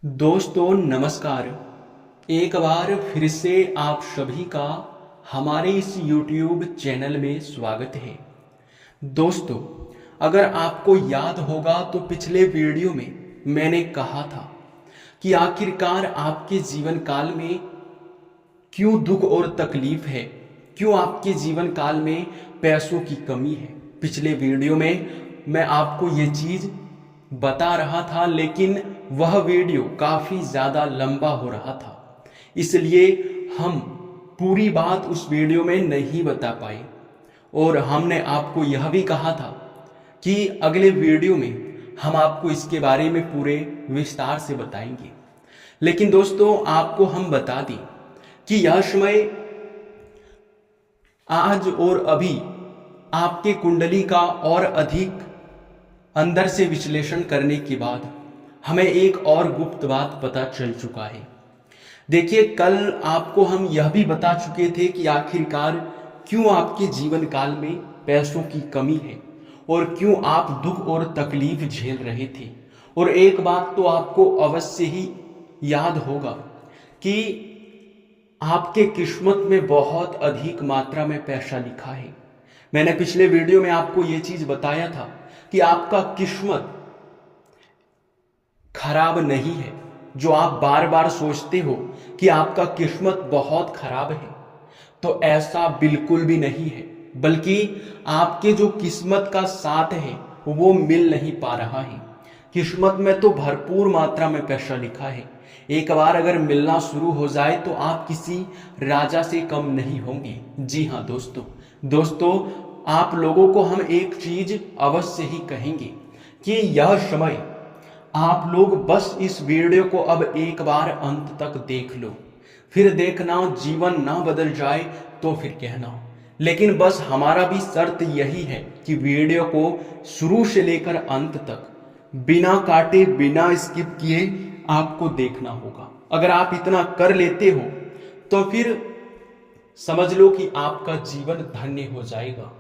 दोस्तों नमस्कार। एक बार फिर से आप सभी का हमारे इस YouTube चैनल में स्वागत है। दोस्तों, अगर आपको याद होगा तो पिछले वीडियो में मैंने कहा था कि आखिरकार आपके जीवन काल में क्यों दुख और तकलीफ है, क्यों आपके जीवन काल में पैसों की कमी है। पिछले वीडियो में मैं आपको ये चीज़ बता रहा था, लेकिन वह वीडियो काफ़ी ज़्यादा लंबा हो रहा था, इसलिए हम पूरी बात उस वीडियो में नहीं बता पाए। और हमने आपको यह भी कहा था कि अगले वीडियो में हम आपको इसके बारे में पूरे विस्तार से बताएंगे। लेकिन दोस्तों, आपको हम बता दें कि यह समय आज और अभी आपके कुंडली का और अधिक अंदर से विश्लेषण करने के बाद हमें एक और गुप्त बात पता चल चुका है। देखिए, कल आपको हम यह भी बता चुके थे कि आखिरकार क्यों आपके जीवन काल में पैसों की कमी है और क्यों आप दुख और तकलीफ झेल रहे थे। और एक बात तो आपको अवश्य ही याद होगा कि आपके किस्मत में बहुत अधिक मात्रा में पैसा लिखा है। मैंने पिछले वीडियो में आपको यह चीज बताया था कि आपका किस्मत खराब नहीं है। जो आप बार बार सोचते हो कि आपका किस्मत बहुत खराब है, तो ऐसा बिल्कुल भी नहीं है, बल्कि आपके जो किस्मत का साथ है वो मिल नहीं पा रहा है। किस्मत में तो भरपूर मात्रा में पैसा लिखा है। एक बार अगर मिलना शुरू हो जाए तो आप किसी राजा से कम नहीं होंगे। जी हाँ दोस्तों, आप लोगों को हम एक चीज अवश्य ही कहेंगे कि यह समय आप लोग बस इस वीडियो को अब एक बार अंत तक देख लो, फिर देखना जीवन ना बदल जाए तो फिर कहना। लेकिन बस हमारा भी शर्त यही है कि वीडियो को शुरू से लेकर अंत तक बिना काटे बिना स्किप किए आपको देखना होगा। अगर आप इतना कर लेते हो तो फिर समझ लो कि आपका जीवन धन्य हो जाएगा।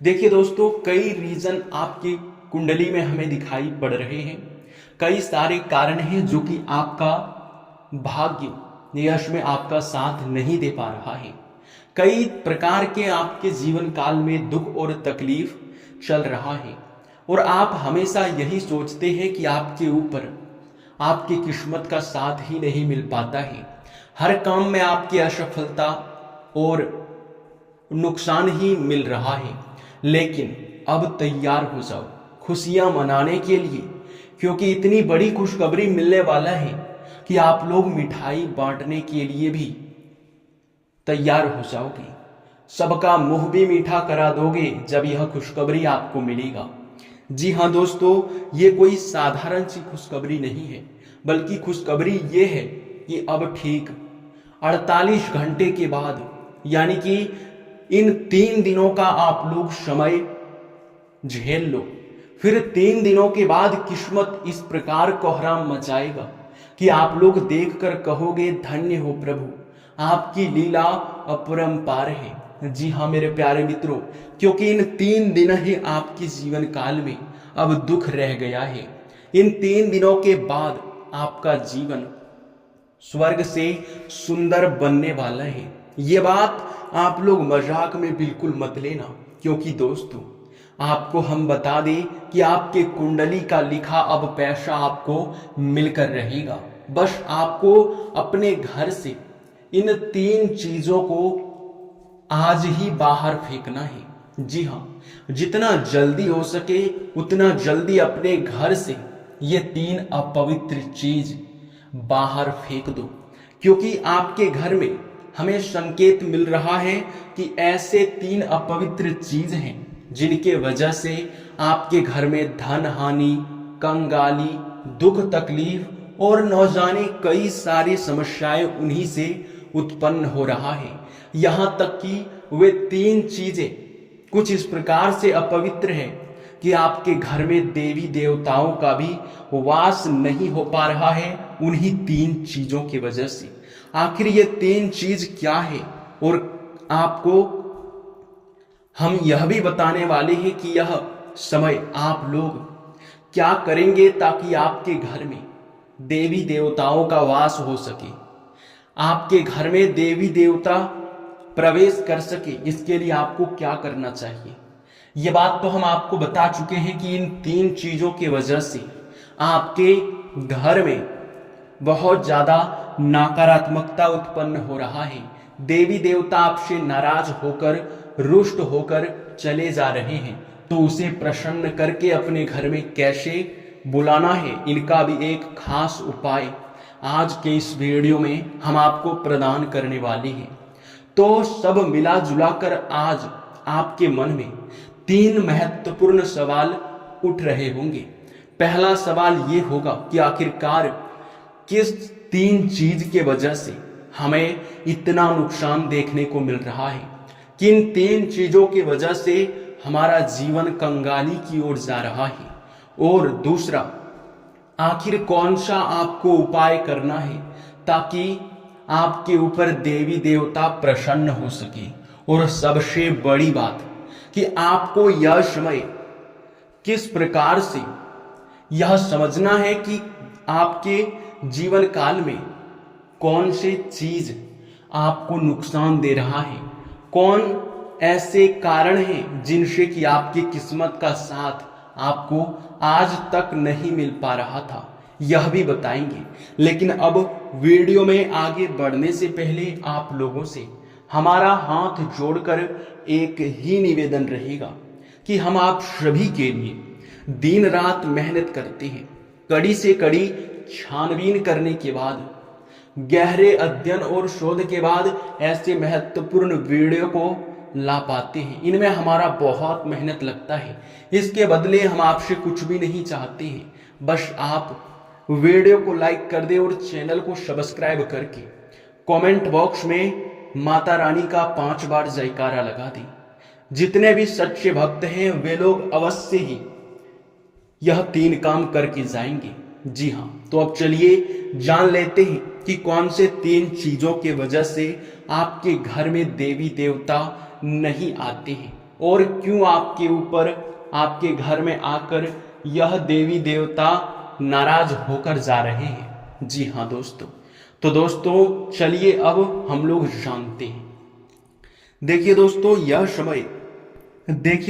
देखिए दोस्तों, कई रीजन आपकी कुंडली में हमें दिखाई पड़ रहे हैं। कई सारे कारण हैं जो कि आपका भाग्य यश में आपका साथ नहीं दे पा रहा है। कई प्रकार के आपके जीवन काल में दुख और तकलीफ चल रहा है और आप हमेशा यही सोचते हैं कि आपके ऊपर आपकी किस्मत का साथ ही नहीं मिल पाता है। हर काम में आपकी असफलता और नुकसान ही मिल रहा है। लेकिन अब तैयार हो जाओ खुशियां मनाने के लिए, क्योंकि इतनी बड़ी खुशखबरी मिलने वाला है कि आप लोग मिठाई बांटने के लिए भी तैयार हो जाओगे। सबका मुंह भी मीठा करा दोगे जब यह खुशखबरी आपको मिलेगा। जी हाँ दोस्तों, ये कोई साधारण सी खुशखबरी नहीं है, बल्कि खुशखबरी ये है कि अब ठीक 48 घंटे के बाद, यानी कि इन 3 दिनों का आप लोग समय झेल लो, फिर 3 दिनों के बाद किस्मत इस प्रकार कोहराम मचाएगा कि आप लोग देखकर कहोगे धन्य हो प्रभु, आपकी लीला अपरंपार है। जी हाँ मेरे प्यारे मित्रों, क्योंकि इन 3 दिन ही आपके जीवन काल में अब दुख रह गया है। इन 3 दिनों के बाद आपका जीवन स्वर्ग से सुंदर बनने वाला है। ये बात आप लोग मजाक में बिल्कुल मत लेना, क्योंकि दोस्तों आपको हम बता दें कि आपके कुंडली का लिखा अब पैसा आपको मिलकर रहेगा। बस आपको अपने घर से इन 3 चीजों को आज ही बाहर फेंकना है। जी हाँ, जितना जल्दी हो सके उतना जल्दी अपने घर से ये 3 अपवित्र चीज बाहर फेंक दो, क्योंकि आपके घर में हमें संकेत मिल रहा है कि ऐसे 3 अपवित्र चीज हैं जिनके वजह से आपके घर में धन हानि, कंगाली, दुख तकलीफ और न जाने कई सारी समस्याएं उन्हीं से उत्पन्न हो रहा है। यहां तक कि वे 3 चीजें कुछ इस प्रकार से अपवित्र है कि आपके घर में देवी देवताओं का भी वास नहीं हो पा रहा है उन्हीं 3 चीजों की वजह से। आखिर ये 3 चीज क्या है, और आपको हम यह भी बताने वाले हैं कि यह समय आप लोग क्या करेंगे ताकि आपके घर में देवी देवताओं का वास हो सके, आपके घर में देवी देवता प्रवेश कर सके, इसके लिए आपको क्या करना चाहिए? ये बात तो हम आपको बता चुके हैं कि इन 3 चीजों की वजह से आपके घर में बहुत ज्यादा नकारात्मकता उत्पन्न हो रहा है। देवी देवता आपसे नाराज होकर, रुष्ट होकर चले जा रहे हैं। तो उसे प्रसन्न करके अपने घर में कैसे बुलाना है, इनका भी एक खास उपाय आज के इस वीडियो में हम आपको प्रदान करने वाले हैं। तो सब मिला जुला कर आज आपके मन में 3 महत्वपूर्ण सवाल उठ रहे होंगे। पहला सवाल ये होगा कि आखिरकार किस 3 चीज के वजह से हमें इतना नुकसान देखने को मिल रहा है, किन 3 चीजों की वजह से हमारा जीवन कंगाली की ओर जा रहा है। और दूसरा, आखिर कौन सा आपको उपाय करना है ताकि आपके ऊपर देवी देवता प्रसन्न हो सके। और सबसे बड़ी बात कि आपको यह समय किस प्रकार से यह समझना है कि आपके जीवन काल में कौन से चीज आपको नुकसान दे रहा है, कौन ऐसे कारण हैं जिनसे कि आपकी किस्मत का साथ आपको आज तक नहीं मिल पा रहा था, यह भी बताएंगे। लेकिन अब वीडियो में आगे बढ़ने से पहले आप लोगों से हमारा हाथ जोड़कर एक ही निवेदन रहेगा कि हम आप सभी के लिए दिन रात मेहनत करते हैं, कड़ी से कड़ी छानबीन करने के बाद, गहरे अध्ययन और शोध के बाद ऐसे महत्वपूर्ण वीडियो को ला पाते हैं। इनमें हमारा बहुत मेहनत लगता है। इसके बदले हम आपसे कुछ भी नहीं चाहते हैं, बस आप वीडियो को लाइक कर दें और चैनल को सब्सक्राइब करके कमेंट बॉक्स में माता रानी का 5 बार जयकारा लगा दें। जितने भी सच्चे भक्त हैं वे लोग अवश्य ही यह 3 काम करके जाएंगे। जी हाँ, तो अब चलिए जान लेते हैं कि कौन से 3 चीजों के वजह से आपके घर में देवी देवता नहीं आते हैं और क्यों आपके ऊपर, आपके घर में आकर यह देवी देवता नाराज होकर जा रहे हैं। जी हाँ दोस्तों, तो दोस्तों चलिए अब हम लोग जानते हैं। देखिए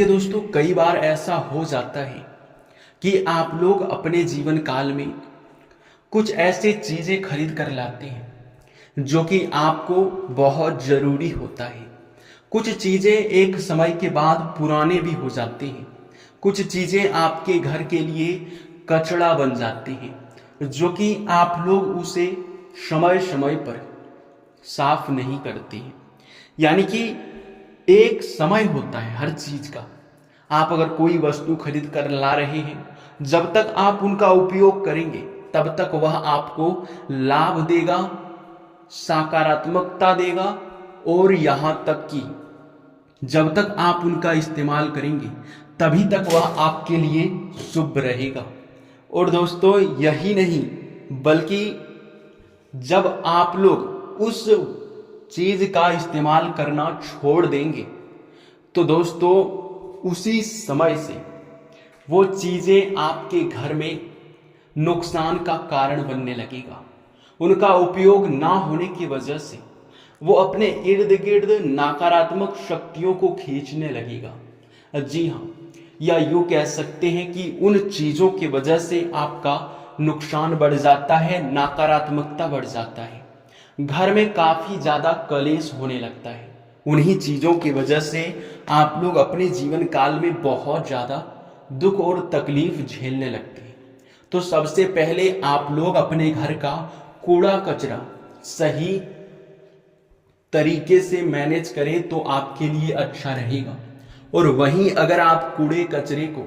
दोस्तों, कई बार ऐसा हो जाता है कि आप लोग अपने जीवन काल में कुछ ऐसी चीजें खरीद कर लाते हैं जो कि आपको बहुत जरूरी होता है। कुछ चीजें एक समय के बाद पुराने भी हो जाती हैं, कुछ चीजें आपके घर के लिए कचरा बन जाती हैं जो कि आप लोग उसे समय समय पर साफ नहीं करते हैं। यानी कि एक समय होता है हर चीज का। आप अगर कोई वस्तु खरीद कर ला रहे हैं, जब तक आप उनका उपयोग करेंगे तब तक वह आपको लाभ देगा, सकारात्मकता देगा, और यहां तक कि जब तक आप उनका इस्तेमाल करेंगे तभी तक वह आपके लिए शुभ रहेगा। और दोस्तों यही नहीं, बल्कि जब आप लोग उस चीज का इस्तेमाल करना छोड़ देंगे तो दोस्तों उसी समय से वो चीजें आपके घर में नुकसान का कारण बनने लगेगा। उनका उपयोग ना होने की वजह से वो अपने इर्द गिर्द नकारात्मक शक्तियों को खींचने लगेगा। जी हाँ, या यूं कह सकते हैं कि उन चीजों की वजह से आपका नुकसान बढ़ जाता है, नकारात्मकता बढ़ जाता है, घर में काफी ज्यादा कलेश होने लगता है। उन्हीं चीजों की वजह से आप लोग अपने जीवन काल में बहुत ज्यादा दुख और तकलीफ झेलने लगते हैं। तो सबसे पहले आप लोग अपने घर का कूड़ा कचरा सही तरीके से मैनेज करें तो आपके लिए अच्छा रहेगा। और वहीं अगर आप कूड़े कचरे को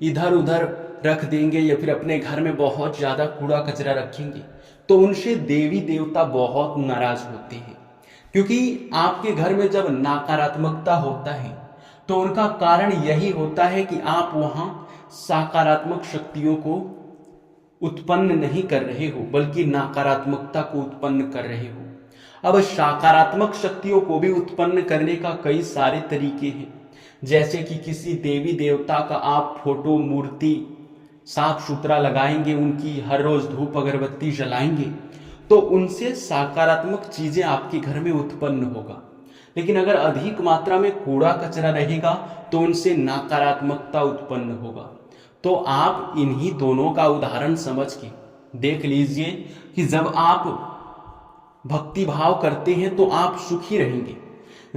इधर उधर रख देंगे या फिर अपने घर में बहुत ज्यादा कूड़ा कचरा रखेंगे तो उनसे देवी देवता बहुत नाराज होते हैं। क्योंकि आपके घर में जब नकारात्मकता होता है तो उनका कारण यही होता है कि आप वहां सकारात्मक शक्तियों को उत्पन्न नहीं कर रहे हो, बल्कि नकारात्मकता को उत्पन्न कर रहे हो। अब सकारात्मक शक्तियों को भी उत्पन्न करने का कई सारे तरीके हैं, जैसे कि किसी देवी देवता का आप फोटो, मूर्ति साफ सुथरा लगाएंगे, उनकी हर रोज धूप अगरबत्ती जलाएंगे, तो उनसे सकारात्मक चीजें आपके घर में उत्पन्न होगा। लेकिन अगर अधिक मात्रा में कूड़ा कचरा रहेगा तो उनसे नकारात्मकता उत्पन्न होगा। तो आप इन्हीं दोनों का उदाहरण समझ के देख लीजिए कि जब आप भक्ति भाव करते हैं तो आप सुखी रहेंगे।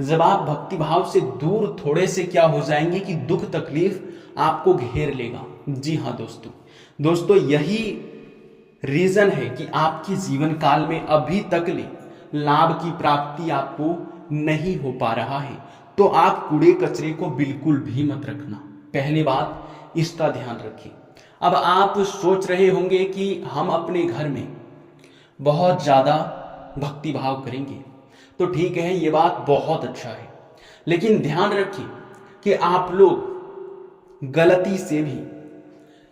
जब आप भक्ति भाव से दूर थोड़े से क्या हो जाएंगे कि दुख तकलीफ आपको घेर लेगा। जी हाँ दोस्तों, यही रीजन है कि आपके जीवन काल में अभी तक लाभ की प्राप्ति आपको नहीं हो पा रहा है। तो आप कूड़े कचरे को बिल्कुल भी मत रखना, पहली बात इसका ध्यान रखिए। अब आप सोच रहे होंगे कि हम अपने घर में बहुत ज्यादा भक्ति भाव करेंगे, तो ठीक है, ये बात बहुत अच्छा है, लेकिन ध्यान रखिए कि आप लोग गलती से भी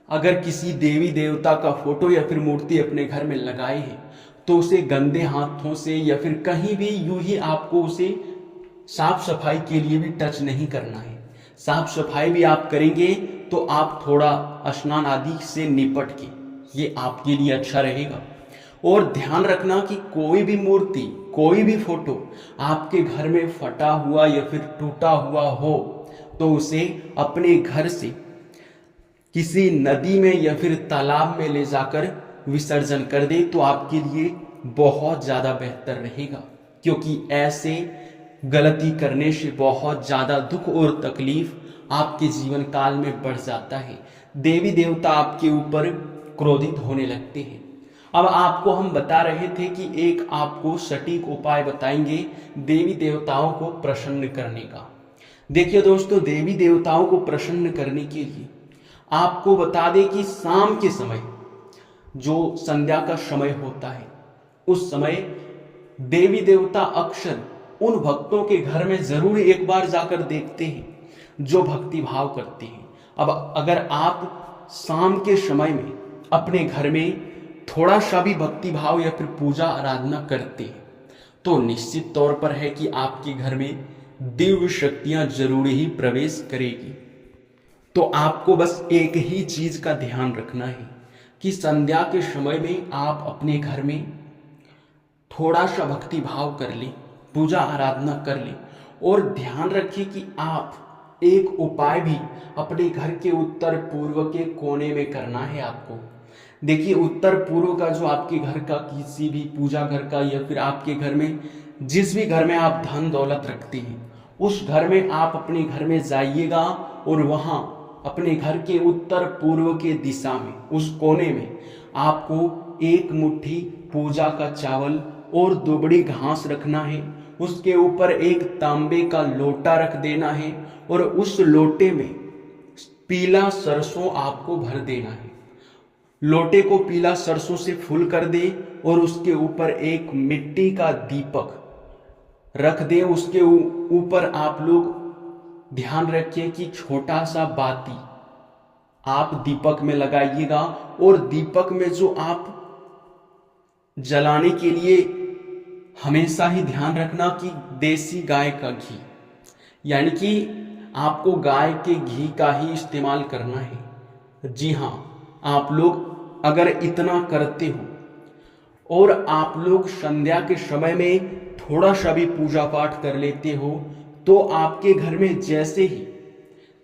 अगर किसी देवी देवता का फोटो या फिर मूर्ति अपने घर में लगाए हैं तो उसे गंदे हाथों से या फिर कहीं भी यूं ही आपको उसे साफ सफाई के लिए भी टच नहीं करना है। साफ सफाई भी आप करेंगे तो आप थोड़ा स्नान आदि से निपट के, ये आपके लिए अच्छा रहेगा। और ध्यान रखना कि कोई भी मूर्ति, कोई भी फोटो आपके घर में फटा हुआ या फिर टूटा हुआ हो तो उसे अपने घर से किसी नदी में या फिर तालाब में ले जाकर विसर्जन कर दे तो आपके लिए बहुत ज्यादा बेहतर रहेगा, क्योंकि ऐसे गलती करने से बहुत ज्यादा दुख और तकलीफ आपके जीवन काल में बढ़ जाता है। देवी देवता आपके ऊपर क्रोधित होने लगते हैं। अब आपको हम बता रहे थे कि एक आपको सटीक उपाय बताएंगे देवी देवताओं को प्रसन्न करने का। देखिए दोस्तों, देवी देवताओं को प्रसन्न करने के लिए आपको बता दें कि शाम के समय जो संध्या का समय होता है, उस समय देवी देवता अक्सर उन भक्तों के घर में जरूर एक बार जाकर देखते हैं जो भक्ति भाव करते हैं। अब अगर आप शाम के समय में अपने घर में थोड़ा सा भी भक्ति भाव या फिर पूजा आराधना करते हैं तो निश्चित तौर पर है कि आपके घर में दिव्य शक्तियां जरूर ही प्रवेश करेगी। तो आपको बस एक ही चीज का ध्यान रखना है कि संध्या के समय में आप अपने घर में थोड़ा सा भक्ति भाव कर लें, पूजा आराधना कर लें। और ध्यान रखिए कि आप एक उपाय भी अपने घर के उत्तर पूर्व के कोने में करना है आपको। देखिए, उत्तर पूर्व का जो आपके घर का किसी भी पूजा घर का या फिर आपके घर में जिस भी घर में आप धन दौलत रखते हैं, उस घर में आप अपने घर में जाइएगा और वहां अपने घर के उत्तर पूर्व के दिशा में उस कोने में आपको एक मुट्ठी पूजा का चावल और दुबड़ी घास रखना है। उसके ऊपर एक तांबे का लोटा रख देना है और उस लोटे में पीला सरसों आपको भर देना है। लोटे को पीला सरसों से फुल कर दे और उसके ऊपर एक मिट्टी का दीपक रख दे। उसके ऊपर आप लोग ध्यान रखिए कि छोटा सा बाती आप दीपक में लगाइएगा और दीपक में जो आप जलाने के लिए हमेशा ही ध्यान रखना कि देसी गाय का घी, यानी कि आपको गाय के घी का ही इस्तेमाल करना है। जी हाँ, आप लोग अगर इतना करते हो और आप लोग संध्या के समय में थोड़ा सा भी पूजा पाठ कर लेते हो तो आपके घर में जैसे ही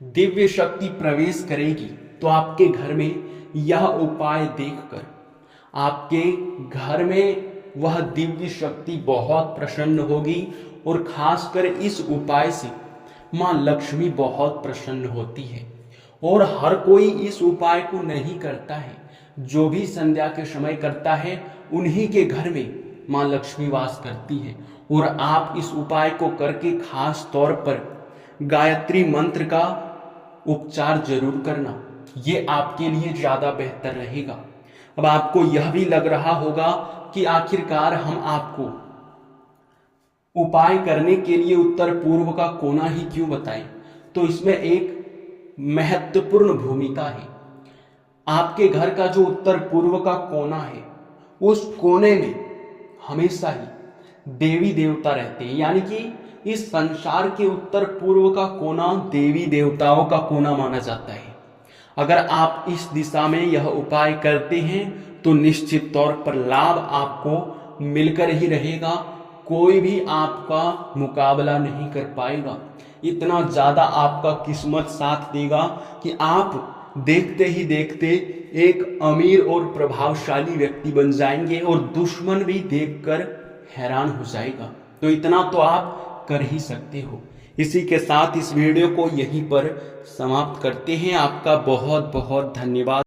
दिव्य शक्ति प्रवेश करेगी तो आपके घर में यह उपाय देखकर आपके घर में वह दिव्य शक्ति बहुत प्रसन्न होगी। और खासकर इस उपाय से मां लक्ष्मी बहुत प्रसन्न होती है। और हर कोई इस उपाय को नहीं करता है, जो भी संध्या के समय करता है उन्हीं के घर में मां लक्ष्मी वास करती है। और आप इस उपाय को करके खास तौर पर गायत्री मंत्र का उपचार जरूर करना, ये आपके लिए ज्यादा बेहतर रहेगा। अब आपको यह भी लग रहा होगा कि आखिरकार हम आपको उपाय करने के लिए उत्तर पूर्व का कोना ही क्यों बताएं, तो इसमें एक महत्वपूर्ण भूमिका है। आपके घर का जो उत्तर पूर्व का कोना है, उस कोने में हमेशा ही देवी देवता रहते हैं, यानी कि इस संसार के उत्तर पूर्व का कोना देवी देवताओं का कोना माना जाता है। अगर आप इस दिशा में यह उपाय करते हैं तो निश्चित तौर पर लाभ आपको मिलकर ही रहेगा। कोई भी आपका मुकाबला नहीं कर पाएगा। इतना ज़्यादा आपका किस्मत साथ देगा कि आप देखते ही देखते एक अमीर और प्रभावशाली व्यक्ति बन जाएंगे और दुश्मन भी देखकर हैरान हो जाएगा। तो इतना तो आप कर ही सकते हो। इसी के साथ इस वीडियो को यहीं पर समाप्त करते हैं। आपका बहुत बहुत धन्यवाद।